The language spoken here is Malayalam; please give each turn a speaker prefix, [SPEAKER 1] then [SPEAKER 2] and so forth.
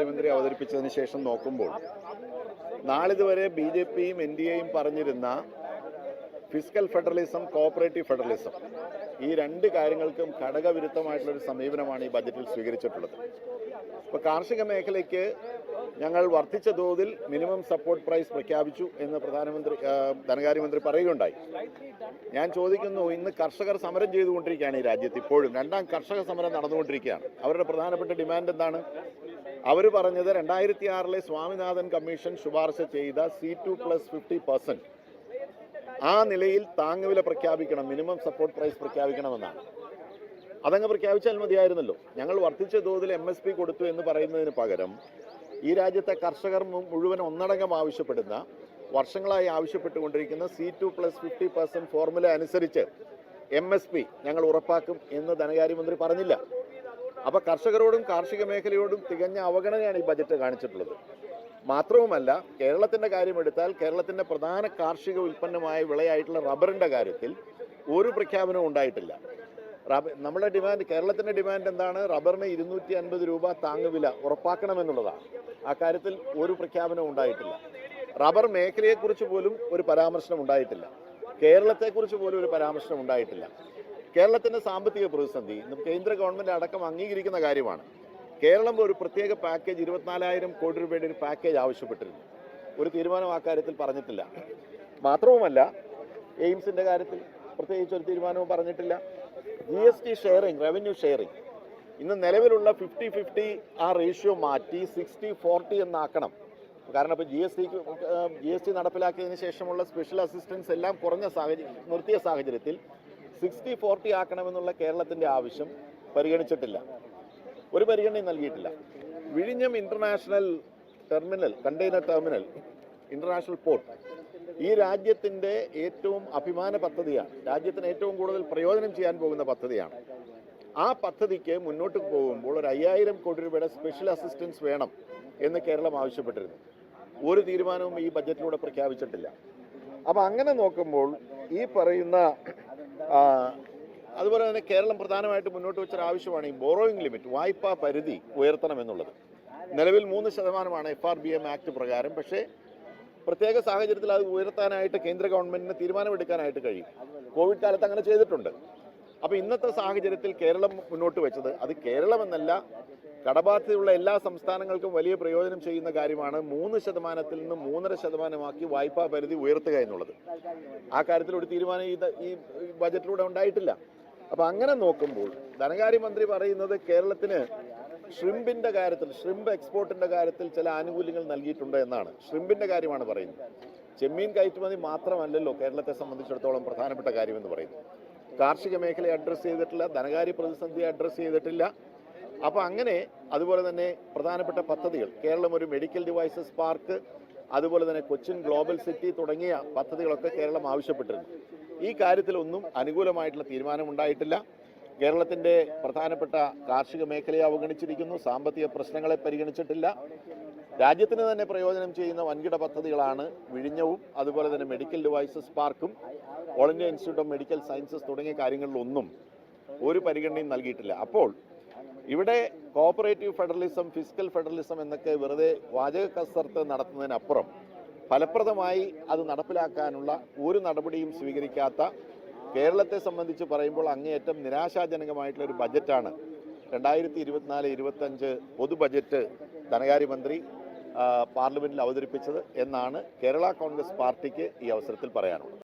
[SPEAKER 1] ധനകാര്യമന്ത്രി അവതരിപ്പിച്ചതിന് ശേഷം നോക്കുമ്പോൾ നാളിതുവരെ BJPയും NDAയും പറഞ്ഞിരുന്ന ഫിസ്ക്കൽ ഫെഡറലിസം, കോഓപ്പറേറ്റീവ് ഫെഡറലിസം, ഈ രണ്ട് കാര്യങ്ങൾക്കും ഘടകവിരുദ്ധമായിട്ടുള്ളൊരു സമീപനമാണ് ഈ ബജറ്റിൽ സ്വീകരിച്ചിട്ടുള്ളത്. ഇപ്പോൾ കാർഷിക മേഖലയ്ക്ക് ഞങ്ങൾ വർദ്ധിച്ച തോതിൽ മിനിമം സപ്പോർട്ട് പ്രൈസ് പ്രഖ്യാപിച്ചു എന്ന് ധനകാര്യമന്ത്രി പറയുകയുണ്ടായി. ഞാൻ ചോദിക്കുന്നു, ഇന്ന് കർഷകർ സമരം ചെയ്തുകൊണ്ടിരിക്കുകയാണ് ഈ രാജ്യത്ത്. ഇപ്പോഴും രണ്ടാം കർഷക സമരം നടന്നുകൊണ്ടിരിക്കുകയാണ്. അവരുടെ പ്രധാനപ്പെട്ട ഡിമാൻഡ് എന്താണ്? അവർ പറഞ്ഞത് 2006 സ്വാമിനാഥൻ കമ്മീഷൻ ശുപാർശ ചെയ്ത C2+50% ആ നിലയിൽ താങ്ങുവില പ്രഖ്യാപിക്കണം, മിനിമം സപ്പോർട്ട് പ്രൈസ് പ്രഖ്യാപിക്കണമെന്നാണ്. അതങ്ങ് പ്രഖ്യാപിച്ചാൽ മതിയായിരുന്നല്ലോ. ഞങ്ങൾ വർദ്ധിച്ച തോതിൽ MSP കൊടുത്തു എന്ന് പറയുന്നതിന് പകരം ഈ രാജ്യത്തെ കർഷകർ മുഴുവൻ ഒന്നടങ്കം ആവശ്യപ്പെടുന്ന, വർഷങ്ങളായി ആവശ്യപ്പെട്ടുകൊണ്ടിരിക്കുന്ന C2+50% ഫോർമുല അനുസരിച്ച് MSP ഞങ്ങൾ ഉറപ്പാക്കും എന്ന് ധനകാര്യമന്ത്രി പറഞ്ഞില്ല. അപ്പോൾ കർഷകരോടും കാർഷിക മേഖലയോടും തികഞ്ഞ അവഗണനയാണ് ഈ ബജറ്റ് കാണിച്ചിട്ടുള്ളത്. മാത്രവുമല്ല, കേരളത്തിൻ്റെ കാര്യമെടുത്താൽ കേരളത്തിൻ്റെ പ്രധാന കാർഷിക ഉൽപ്പന്നമായ വിളയായിട്ടുള്ള റബ്ബറിൻ്റെ കാര്യത്തിൽ ഒരു പ്രഖ്യാപനവും ഉണ്ടായിട്ടില്ല. നമ്മുടെ ഡിമാൻഡ്, കേരളത്തിൻ്റെ ഡിമാൻഡ് എന്താണ്? റബ്ബറിന് 250 രൂപ താങ്ങുവില ഉറപ്പാക്കണമെന്നുള്ളതാണ്. ആ കാര്യത്തിൽ ഒരു പ്രഖ്യാപനവും ഉണ്ടായിട്ടില്ല. റബ്ബർ മേഖലയെക്കുറിച്ച് പോലും ഒരു പരാമർശനം ഉണ്ടായിട്ടില്ല. കേരളത്തെക്കുറിച്ച് പോലും ഒരു പരാമർശനം ഉണ്ടായിട്ടില്ല. കേരളത്തിൻ്റെ സാമ്പത്തിക പ്രതിസന്ധി കേന്ദ്ര ഗവൺമെൻറ് അടക്കം അംഗീകരിക്കുന്ന കാര്യമാണ്. കേരളം ഒരു പ്രത്യേക പാക്കേജ് 24,000 കോടി രൂപയുടെ ഒരു പാക്കേജ് ആവശ്യപ്പെട്ടിരുന്നു. ഒരു തീരുമാനം ആ കാര്യത്തിൽ പറഞ്ഞിട്ടില്ല. മാത്രവുമല്ല, എയിംസിൻ്റെ കാര്യത്തിൽ പ്രത്യേകിച്ച് ഒരു തീരുമാനവും പറഞ്ഞിട്ടില്ല. GST ഷെയറിംഗ്, റവന്യൂ ഷെയറിംഗ്, ഇന്ന് നിലവിലുള്ള 50-50 ആ റേഷ്യോ മാറ്റി 60-40 എന്നാക്കണം. കാരണം ഇപ്പോൾ GST നടപ്പിലാക്കിയതിന് ശേഷമുള്ള സ്പെഷ്യൽ അസിസ്റ്റൻസ് എല്ലാം നിർത്തിയ സാഹചര്യത്തിൽ 60-40 ആക്കണമെന്നുള്ള കേരളത്തിൻ്റെ ആവശ്യം പരിഗണിച്ചിട്ടില്ല. ഒരു പരിഗണനയും നൽകിയിട്ടില്ല. വിഴിഞ്ഞം international terminal, container terminal, international port ഈ രാജ്യത്തിൻ്റെ ഏറ്റവും അഭിമാന പദ്ധതിയാണ്. രാജ്യത്തിന് ഏറ്റവും കൂടുതൽ പ്രയോജനം ചെയ്യാൻ പോകുന്ന പദ്ധതിയാണ്. ആ പദ്ധതിക്ക് മുന്നോട്ട് പോകുമ്പോൾ ഒരു 5,000 കോടി രൂപയുടെ സ്പെഷ്യൽ അസിസ്റ്റൻസ് വേണം എന്ന് കേരളം ആവശ്യപ്പെട്ടിരുന്നു. ഒരു തീരുമാനവും ഈ ബജറ്റിലൂടെ പ്രഖ്യാപിച്ചിട്ടില്ല. അപ്പോൾ അങ്ങനെ നോക്കുമ്പോൾ ഈ പറയുന്ന അതുപോലെ തന്നെ കേരളം പ്രധാനമായിട്ട് മുന്നോട്ട് വെച്ചൊരു ആവശ്യമാണ് ഈ ബോറോയിങ് ലിമിറ്റ്, വായ്പാ പരിധി ഉയർത്തണമെന്നുള്ളത്. നിലവിൽ 3% FRBM ആക്ട് പ്രകാരം. പക്ഷേ പ്രത്യേക സാഹചര്യത്തിൽ അത് ഉയർത്താനായിട്ട് കേന്ദ്ര ഗവൺമെൻറ്റിന് തീരുമാനമെടുക്കാനായിട്ട് കഴിയും. കോവിഡ് കാലത്ത് അങ്ങനെ ചെയ്തിട്ടുണ്ട്. അപ്പോൾ ഇന്നത്തെ സാഹചര്യത്തിൽ കേരളം മുന്നോട്ട് വെച്ചത്, അത് കേരളമെന്നല്ല, കടബാധ്യതയുള്ള എല്ലാ സംസ്ഥാനങ്ങൾക്കും വലിയ പ്രയോജനം ചെയ്യുന്ന കാര്യമാണ് 3%-ൽ നിന്ന് 3.5% വായ്പാ പരിധി ഉയർത്തുക എന്നുള്ളത്. ആ കാര്യത്തിൽ ഒരു തീരുമാനം ഈ ബജറ്റിലൂടെ ഉണ്ടായിട്ടില്ല. അപ്പോൾ അങ്ങനെ നോക്കുമ്പോൾ ധനകാര്യമന്ത്രി പറയുന്നത് കേരളത്തിന് ഷ്രിമ്പിൻ്റെ കാര്യത്തിൽ, ഷ്രിമ്പ് എക്സ്പോർട്ടിൻ്റെ കാര്യത്തിൽ ചില ആനുകൂല്യങ്ങൾ നൽകിയിട്ടുണ്ട് എന്നാണ്. ഷ്രിമ്പിൻ്റെ കാര്യമാണ് പറയുന്നത്. ചെമ്മീൻ കയറ്റുമതി മാത്രമല്ലല്ലോ കേരളത്തെ സംബന്ധിച്ചിടത്തോളം പ്രധാനപ്പെട്ട കാര്യമെന്ന് പറയുന്നത്. കാർഷിക മേഖലയെ അഡ്രസ്സ് ചെയ്തിട്ടില്ല, ധനകാര്യ പ്രതിസന്ധിയെ അഡ്രസ്സ് ചെയ്തിട്ടില്ല. അപ്പോൾ അങ്ങനെ അതുപോലെ തന്നെ പ്രധാനപ്പെട്ട പദ്ധതികൾ, കേരളം ഒരു മെഡിക്കൽ ഡിവൈസസ് പാർക്ക്, അതുപോലെ തന്നെ കൊച്ചിൻ ഗ്ലോബൽ സിറ്റി തുടങ്ങിയ പദ്ധതികളൊക്കെ കേരളം ആവശ്യപ്പെട്ടിരുന്നു. ഈ കാര്യത്തിലൊന്നും അനുകൂലമായിട്ടുള്ള തീരുമാനമുണ്ടായിട്ടില്ല. കേരളത്തിൻ്റെ പ്രധാനപ്പെട്ട കാർഷിക മേഖലയെ അവഗണിച്ചിരിക്കുന്നു. സാമ്പത്തിക പ്രശ്നങ്ങളെ പരിഗണിച്ചിട്ടില്ല. രാജ്യത്തിന് തന്നെ പ്രയോജനം ചെയ്യുന്ന വൻകിട പദ്ധതികളാണ് വിഴിഞ്ഞവും അതുപോലെ തന്നെ മെഡിക്കൽ ഡിവൈസസ് പാർക്കും all India institute of medical sciences തുടങ്ങിയ കാര്യങ്ങളിലൊന്നും ഒരു പരിഗണനയും നൽകിയിട്ടില്ല. അപ്പോൾ ഇവിടെ കോഓപ്പറേറ്റീവ് ഫെഡറലിസം, ഫിസ്ക്കൽ ഫെഡറലിസം എന്നൊക്കെ വെറുതെ വാചക കസർത്ത് നടത്തുന്നതിനപ്പുറം ഫലപ്രദമായി അത് നടപ്പിലാക്കാനുള്ള ഒരു നടപടിയും സ്വീകരിക്കാത്ത കേരളത്തെ സംബന്ധിച്ച് പറയുമ്പോൾ അങ്ങേയറ്റം നിരാശാജനകമായിട്ടുള്ള ഒരു ബജറ്റാണ് 2024-25 പൊതു ബജറ്റ് ധനകാര്യമന്ത്രി പാർലമെന്റിൽ അവതരിപ്പിച്ചത് എന്നാണ് കേരള കോൺഗ്രസ് പാർട്ടിക്ക് ഈ അവസരത്തിൽ പറയാനുള്ളത്.